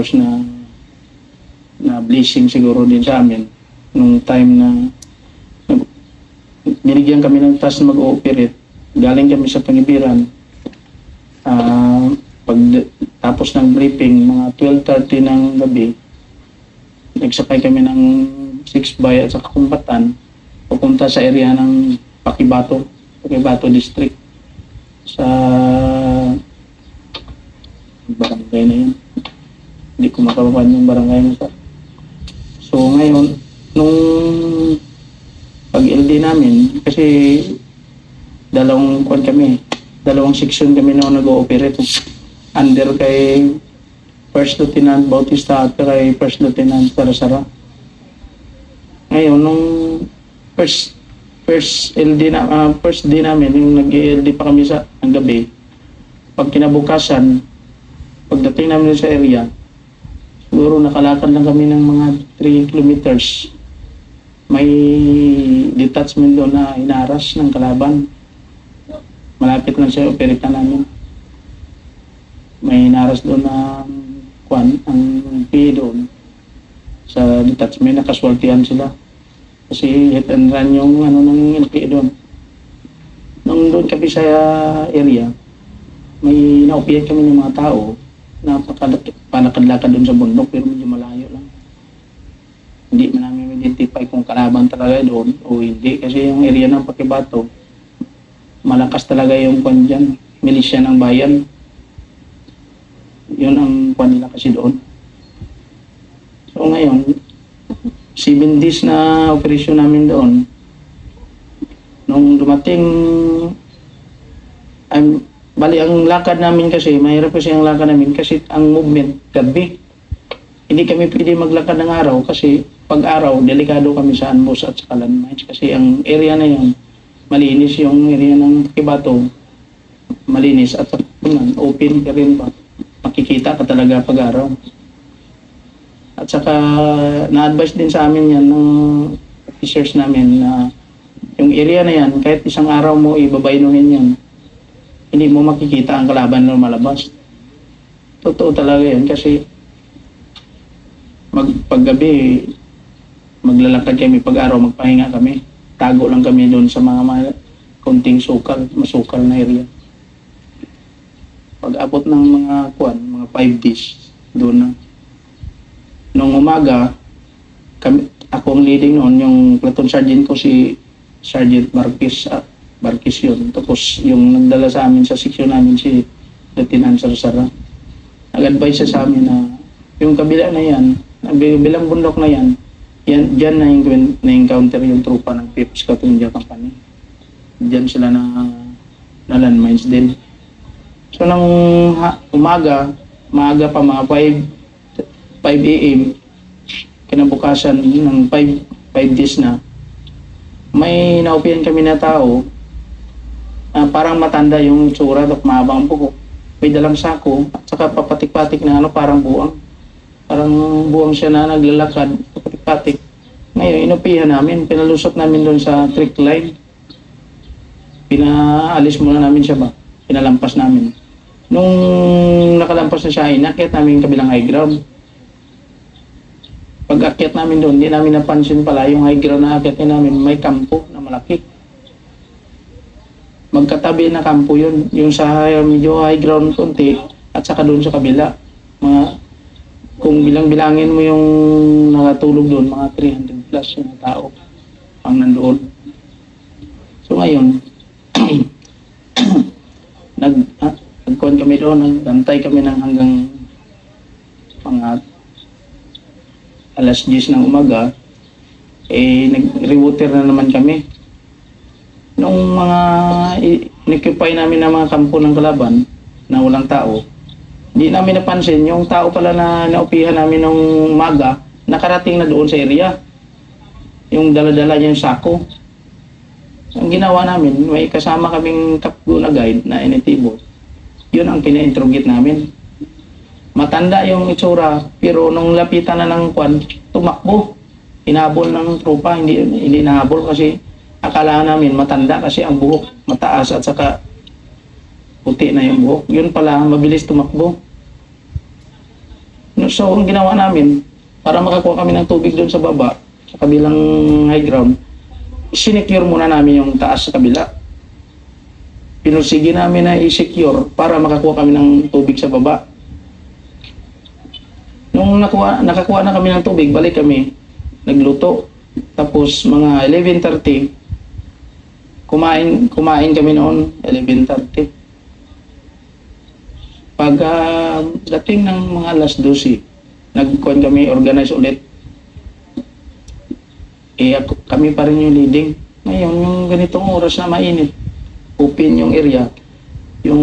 neighbors na blessing siguro din sa amin nung time na binigyan kami ng task na mag-ooperate. Galing kami sa Pangibiran. Tapos ng briefing, mga 12:30 ng gabi, nagsakay kami ng 6-by at sa Kumbatan pupunta sa area ng Pakibato District sa barangay na yun. Hindi ko makapapan yung barangay na. So ngayon, nung pag-LD namin, kasi dalawang section kami na nag-ooperate under kay First Lieutenant Bautista at kay First Lieutenant Sarasara. Ngayon, nung first day namin, yung nag-LD pa kami ang gabi, pag kinabukasan, pagdating namin sa area, siguro nakalakad lang kami ng mga 3 kilometers. May detachment doon na inaras ng kalaban. Malapit lang siya, operita namin. May inaras doon na ang PE doon. Sa detachment, nakaswaltihan sila. Kasi hit and run yung ng PE doon. Nung doon kami sa area, may naupihan kami ng mga tao na palakad-lakad doon sa bundok pero medyo malayo lang. Hindi man namin identify kung kalaban talaga doon o hindi kasi yung area ng Pakibato malakas talaga yung kwan dyan, milisya ng bayan. Yun ang kwan nila kasi doon. So ngayon 7 days na operasyon namin doon. Nung dumating bali ang lakad namin kasi mahirap kasi ang lakad namin kasi ang movement gabi. Hindi kami pwede maglakad ng araw kasi pag araw, delikado kami sa ambush at sa landmines kasi ang area na yan, malinis yung area ng Pakibato, malinis at open ka rin pa. Makikita ka talaga pag araw. At saka na-advise din sa amin yan ng officers namin na yung area na yan, kahit isang araw mo ibabaynuhin yan, hindi mo makikita ang kalaban na malabas. Totoo talaga yan kasi paggabi, maglalakad kami, pag-araw magpahinga kami. Tago lang kami doon sa mga konting masukal na area. Pag-abot ng mga 5 days, doon na. Nung umaga, ako ang leading noon, yung platoon sergeant ko si Sergeant Barkis yun. Tapos yung nagdala sa amin sa section namin si Lieutenant Sarasara. Nag-advise sa amin na yung kabila na yan, bilang bundok na yan, dyan na-encounter yung trupa ng 5th Scouting India Company. Dyan sila na landmines din. So nang maaga pa mga 5 AM, kinabukasan ng 5 days na, may naupian kami na tao, parang matanda yung tsura at mahabang buhok. May dalang sako at saka papatik-patik na parang buwang. Parang buwang siya na naglalakad, patik-patik. Ngayon, inupihan namin, pinalusot namin doon sa trick line. Pinaalis muna namin siya ba? Pinalampas namin. Nung nakalampas na siya, inakyat namin yung kabilang high ground. Pag akyat namin doon, hindi namin napansin pala yung high ground na akyatin namin, may kampo na malaki. Magkatabi na kampo yun, yung sa medyo high ground konti, at saka doon sa kabila. Kung bilang-bilangin mo yung nakatulog doon, mga 300 plus yung tao ang nandoon. So ngayon, nagkuhan kami doon, nagantay kami ng hanggang mga alas 10 ng umaga, nag-rewater na naman kami. Nung mga in-occupy namin ng mga kampo ng kalaban na walang tao, hindi namin napansin yung tao pala na naupihan namin nung umaga, nakarating na doon sa area. Yung dala-dala niya yung sako. Ang ginawa namin, may kasama kaming kapgo na guide na initibo. Yun ang pina-interrogate namin. Matanda yung itsura, pero nung lapitan na ng kwan, tumakbo. Hinabol ng tropa, hindi nahabol kasi akala namin matanda kasi ang buhok mataas at saka puti na yung buhok. Yun pala, mabilis tumakbo. So, ang ginawa namin, para makakuha kami ng tubig doon sa baba, sa kabilang high ground, sinecure muna namin yung taas sa kabila. Pinursige namin na i-secure para makakuha kami ng tubig sa baba. Nung nakakuha na kami ng tubig, balik kami, nagluto. Tapos mga 11:30, kumain kami noon, 11:30. Pag dating ng mga alas 12, nagkuhan kami, organize ulit. Kami pa rin yung leading. Ngayon, yung ganitong oras na mainit, open yung area. Yung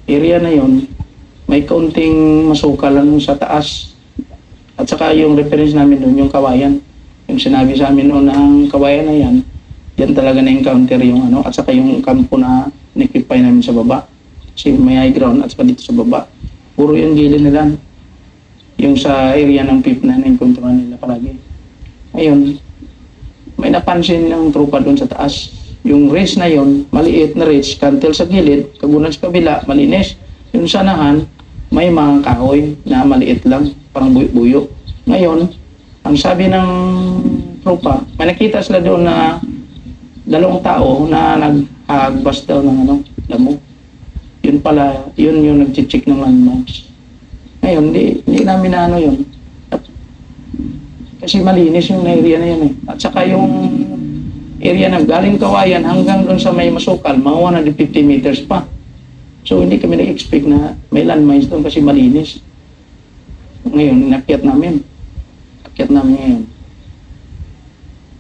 area na yon, may kaunting masukalan sa taas. At saka yung reference namin doon, yung kawayan. Yung sinabi sa amin noon na ang kawayan na yan, yan talaga na-encounter yung ano, at saka yung kampo na nikipay namin sa baba. Kasi may high ground at saka dito sa baba. Puro yung gilid nila. Yung sa area ng PIP na na-encounteran nila palagi. Ngayon, may napansin ng trupa doon sa taas. Yung ridge na yon, maliit na ridge, kantel sa gilid, kagunan sa kabila, malinis. Yung sanahan, may mga kahoy na maliit lang, parang buyo. Ngayon, ang sabi ng trupa, may nakita sila doon na dalawang tao na nag-agbas daw ng damo. Yun pala, yun yung nag-check ng landmarks. Ngayon, hindi namin na yun. Kasi malinis yung area na yun eh. At saka yung area na galing kawayan hanggang doon sa may masukal, mga 150 meters pa. So hindi kami nag-expect na may landmines doon kasi malinis. Ngayon, inakyat namin. Akyat namin ngayon.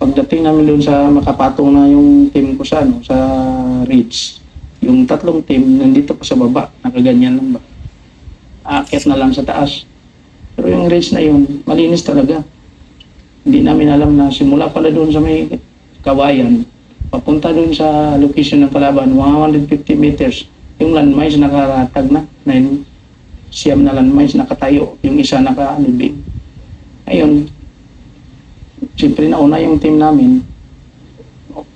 Pagdating namin doon sa makapatong na yung team ko sa ridge, yung tatlong team nandito pa sa baba, nakaganyan lang ba. Aakyat na lang sa taas. Pero yung ridge na yun, malinis talaga. Hindi namin alam na simula pala doon sa may kawayan, papunta doon sa location ng kalaban, 150 meters, yung landmines nakaratag na, siyam na landmines nakatayo, yung isa naka-alibig. Ayun, siyempre nauna yung team namin,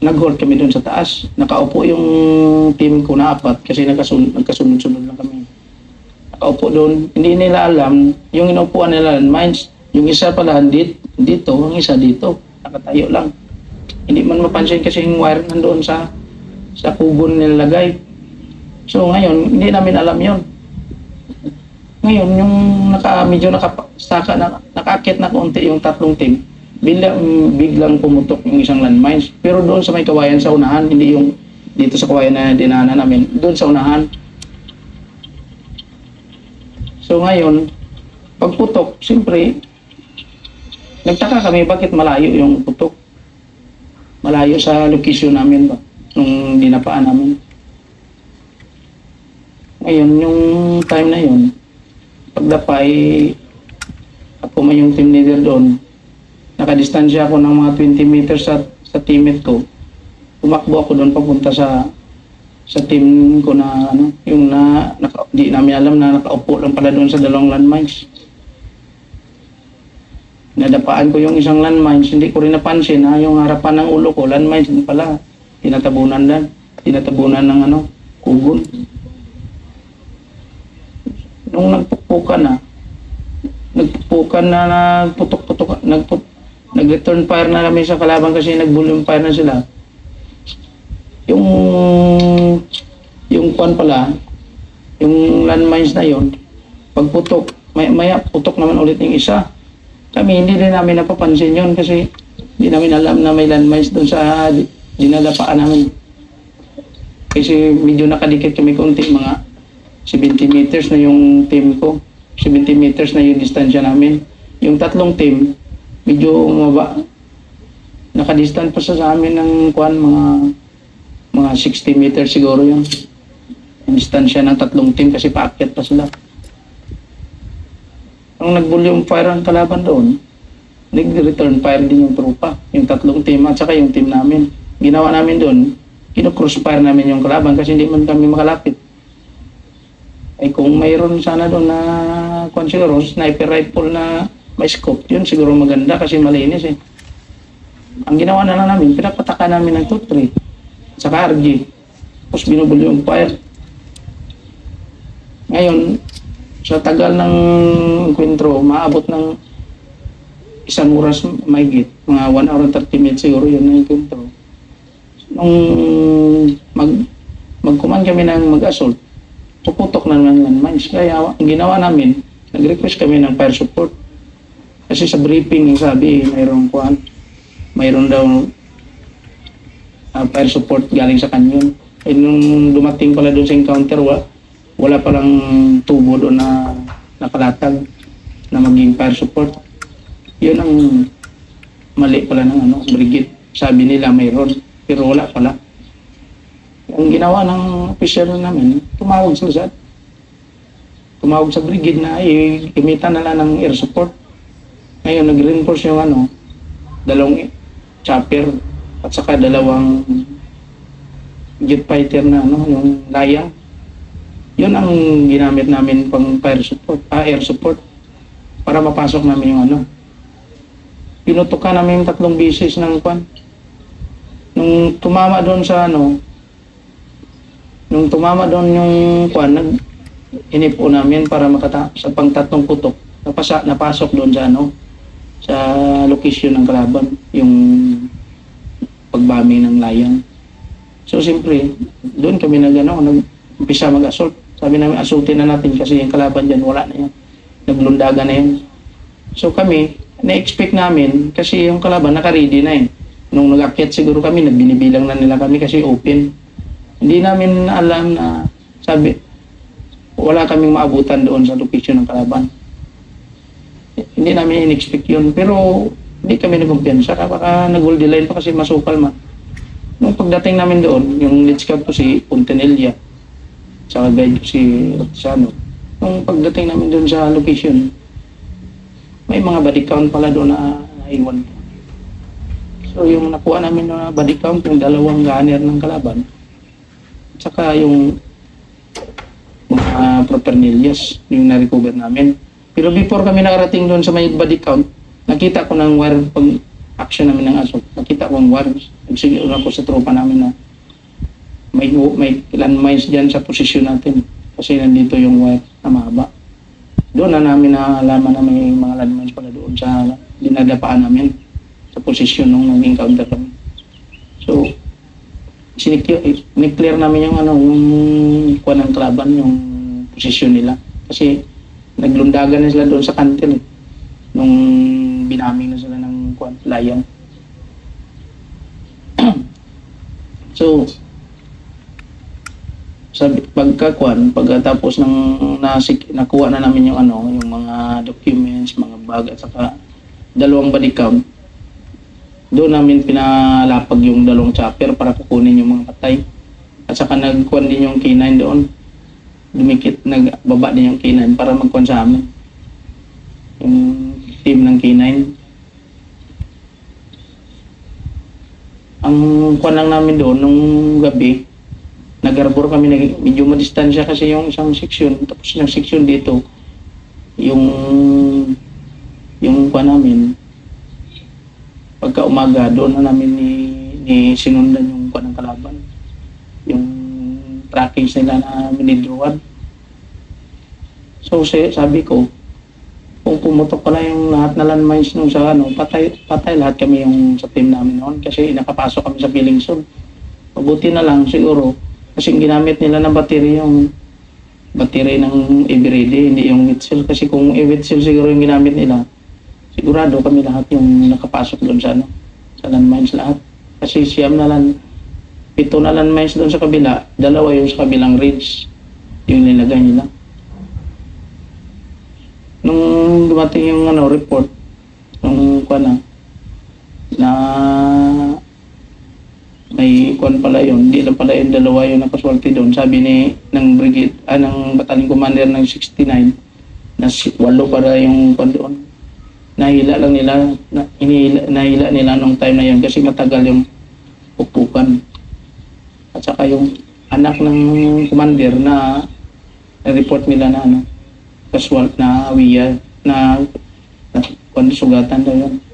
nag-hold kami doon sa taas. Nakaupo yung team ko na 4 kasi nagkasunod-sunod lang kami. Nakaupo doon, hindi nila alam, yung inupuan nila landmines, yung isa pala dito, yung isa dito, nakatayo lang. Hindi man mapansin kasi yung wire nandoon sa kugon nilalagay. So ngayon, hindi namin alam yon. Ngayon, yung medyo nakakit na konti yung tatlong team, biglang pumutok yung isang landmines. Pero doon sa may kawayan sa unahan, hindi yung dito sa kawayan na dinaanan namin, doon sa unahan. So ngayon, pagputok, siyempre, nagtaka kami bakit malayo yung putok. Malayo sa location namin ba, nung dinapaan namin. Ngayon, yung time na yun, pagdapay, ako may yung team leader doon, nakadistansya ako ng mga 20 meters sa teammate ko. Tumakbo ako doon papunta sa team ko na yung di namin alam na nakaupo lang pala doon sa dalawang landmines. Nadapaan ko yung isang landmines, hindi ko rin napansin yung harapan ng ulo ko, landmines din pala. Tinatabunan ng kugon. Nung nagpupukan na nagputok-putok, nag-return fire na kami sa kalaban kasi nag-volume fire na sila. Yung kwan pala, yung landmines na yon, pagputok, maya putok naman ulit yung isa. Kami hindi din namin napapansin yon kasi hindi namin alam na may landmines doon sa dinadapaan namin. Kasi medyo nakadikit kami konti, mga 70 meters na yung team ko. 70 meters na yung distansya namin. Yung tatlong team, medyo umaba. Nakadistant pa sa amin ng kwan, mga 60 meters siguro yun. Yung distansya ng tatlong team kasi paakyat pa sila. Nung nag-volume fire ang kalaban doon, nag-return fire din yung trupa, yung tatlong team at saka yung team namin. Ginawa namin doon, kinu-crossfire namin yung kalaban kasi hindi man kami makalapit. Ay kung mayroon sana doon na siguro, sniper rifle na may scope, yun siguro maganda kasi malinis eh. Ang ginawa na lang namin, pinapataka namin ng 2-3 sa RG. Tapos binubul yung fire. Ngayon, Sa tagal ng enkwentro, maabot ng isang oras mahigit, mga 1 hour and 30 minutes siguro yun na enkwentro. Nung magkuman kami ng mag-assault, puputok na naman landmines. Kaya ang ginawa namin, nag-request kami ng fire support. Kasi sa briefing, yung sabi, mayroon daw fire support galing sa kanyon. Eh, nung dumating pala doon sa encounter, wala palang tubo doon na nakalatag na maging fire support. Yun ang mali pala ng brigade. Sabi nila mayroon, pero wala pala. Ang ginawa ng officer namin, tumawag sa brigade na gamitan na lang ng air support. Ngayon, nag-reinforce yung dalawang chopper at saka dalawang jet fighter na yung layang. Yun ang ginamit namin pang air support para mapasok namin yung Pinutukan namin 3 beses ng nung tumama doon sa nung tumama doon yung inipo namin para sa pang 3 putok. Napasok doon sa location ng kalaban, yung pagbami ng layang. So, siyempre, doon kami nag-umpisa mag-assault. Sabi namin, assaultin na natin kasi yung kalaban dyan, wala na yan. Naglundagan na yan. So, kami, na-expect namin kasi yung kalaban naka-ready na Nung nag-akyat siguro kami, nagbinibilang na nila kami kasi open. Hindi namin alam na, wala kaming maabutan doon sa location ng kalaban. Hindi namin in-expect yun. Pero hindi kami nagkumpiyansa. Baka nag-hold the line pa kasi masukal man. Nung pagdating namin doon, yung lead scout ko si Pontanilla, saka guide ko si Rotisano. Nung pagdating namin doon sa location, may mga body count pala doon na naiwan. So yung nakuha namin na body count, yung 2 gunner ng kalaban, saka yung mga propernillas, yung na-recover namin. Pero before kami nakarating doon sa may body count, nakita ko ng wire pag-action namin ng assault. Nakita ko ang wire. Nagsigil ako sa tropa namin na may landmines dyan sa posisyon natin. Kasi nandito yung wire na mahaba. Doon na namin naalaman na may mga landmines pala doon sa dinadapaan namin sa posisyon nung nag-encounter kami. So, siniclear namin yung yung kuha ng kalaban, yung posisyon nila. Kasi naglundagan na sila doon sa kantin nung binaming na sila ng layang. So, pagkatapos ng nakuha na namin yung yung mga documents, mga bag at saka 2 body count, doon namin pinalapag yung 2 chopper para kukunin yung mga patay. At saka nagkuhan din yung K9 doon. Nagbaba din yung K9 para magkuhan sa amin. Yung team ng K9. Ang kuhan lang namin doon, nung gabi, nag-arbor kami, medyo madistansya kasi yung isang section. Tapos yung section dito, yung kuhan namin, pagka umaga, doon na namin ni sinundan yung kuhan ng kalaban. Yung trackings nila na minidruan. So, sabi ko, kung pumutok pala yung lahat na landmines nung sa patay lahat kami yung sa team namin noon kasi nakapasok kami sa killing zone. Mabuti na lang siguro kasi ginamit nila ng yung battery ng Eveready, hindi yung Witzel. Kasi kung Witzel siguro yung ginamit nila, sigurado kami lahat yung nakapasok doon sa landmines lahat. Kasi 7 na landmines doon sa kabila, 2 yung sa kabilang ridge yung nilagay nila. Nung dumating yung report nung na may pala yun, hindi lang pala yung 2 yung nakaswerte doon. Sabi ng brigade, ng battalion commander ng 69 na 8 para yung doon. Nahila nila nung time na yun kasi matagal yung upukan. At saka yung anak ng commander na report nila na casual na awiya na sugatan daw yun.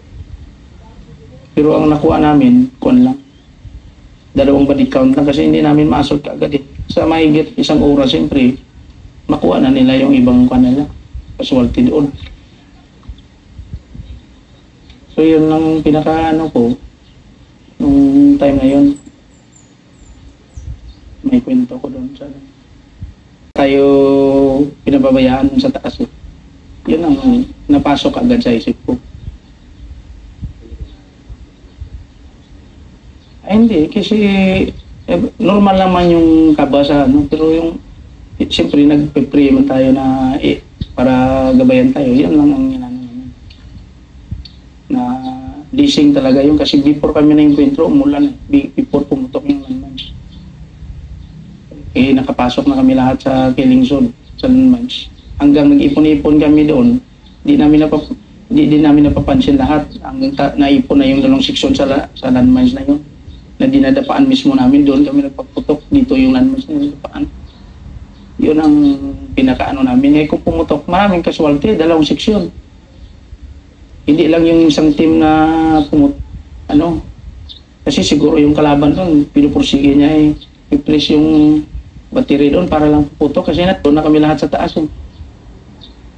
Pero ang nakuha namin, lang. 2 body count lang kasi hindi namin maasol kaagad Sa mahigit 1 oras, siyempre, makuha na nila yung ibang kanila casualty doon. So yun lang pinaka ko nung time na yun. May kwento ko doon sa tayo pinababayaan sa taas. Yun ang napasok agad sa isip ko. Ay hindi, kasi normal naman yung kaba sa pero yung siyempre nagpe-pray man tayo na para gabayan tayo. Yan lang ang inano namin. Na dising talaga yun kasi before kami na encuentro, umulan before pumutok yung landmines. Nakapasok na kami lahat sa killing zone, sa landmines. Hanggang nag-ipon-ipon kami doon, di namin napapansin lahat. Hanggang naipon na yung dalawang seksyon sa landmines na yun. Na dinadapaan mismo namin, doon kami nagpaputok, dito yung landmines na dinadapaan. Yun ang pinakaano namin. Kung pumutok, maraming casualty, dalawang seksyon. Hindi lang yung isang team na kasi siguro yung kalaban doon, pinupursige niya i-place yung battery doon para lang puputok kasi doon na kami lahat sa taas.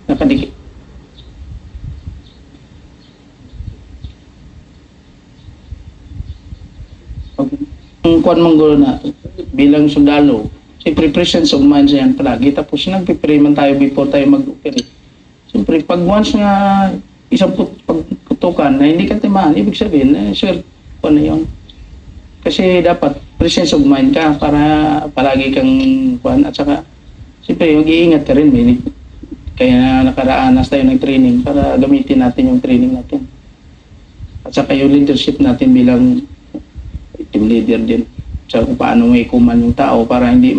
Nakadikit. Ang kuwan mong gulo na bilang sundalo, siyempre presence of mind yan palagi. Tapos nagpipray man tayo before tayo mag-operate. Siyempre pag once nga isang pagputukan na hindi ka timaan, ibig sabihin, sure, kuwan na yun. Kasi dapat presence of mind ka para palagi kang kuwan. At saka, siyempre, mag-iingat ka rin. Kaya nakaraanas tayo ng training para gamitin natin yung training natin. At saka yung leadership natin bilang team leader din. So, kung paano may kuman yung tao para hindi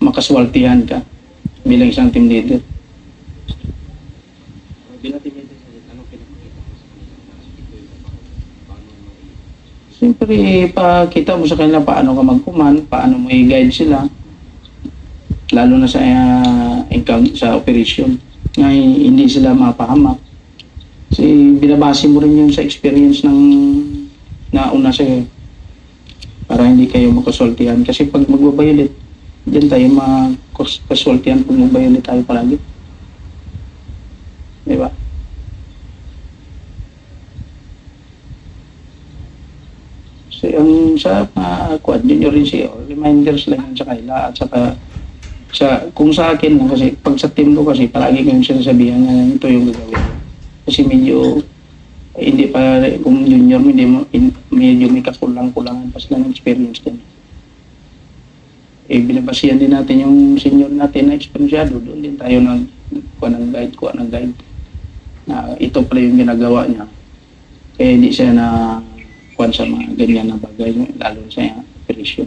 makaswaltihan ka bilang isang team leader. Bilang team leader, anong pinapakita mo sa kanila na ito yung paano mo Siyempre, pakita mo sa kanila paano ka magkuman, paano mo i-guide sila, lalo na sa operation, nga hindi sila mapahamak. Kasi binabase mo rin yun sa experience ng nauna sa'yo para hindi kayo makasultihan. Kasi pag magbabayulit, dyan tayo makasultihan pag magbayulit tayo palagi. Diba? So, ang sa quad yun rin siya, reminders lang sa kaila at saka kung sa akin lang kasi pag sa team ko kasi palagi ko yung sinasabihan na ito yung gagawin. Kasi medyo hindi pa kung junior medyo may kakulang-kulangan pa sila ng experience din. Binabasihan din natin yung senior natin na eksperyensyado, doon din tayo kuha ng guide na ito pala yung ginagawa niya. Kaya hindi siya na kuha sa mga ganyan na bagay, lalo sa operation.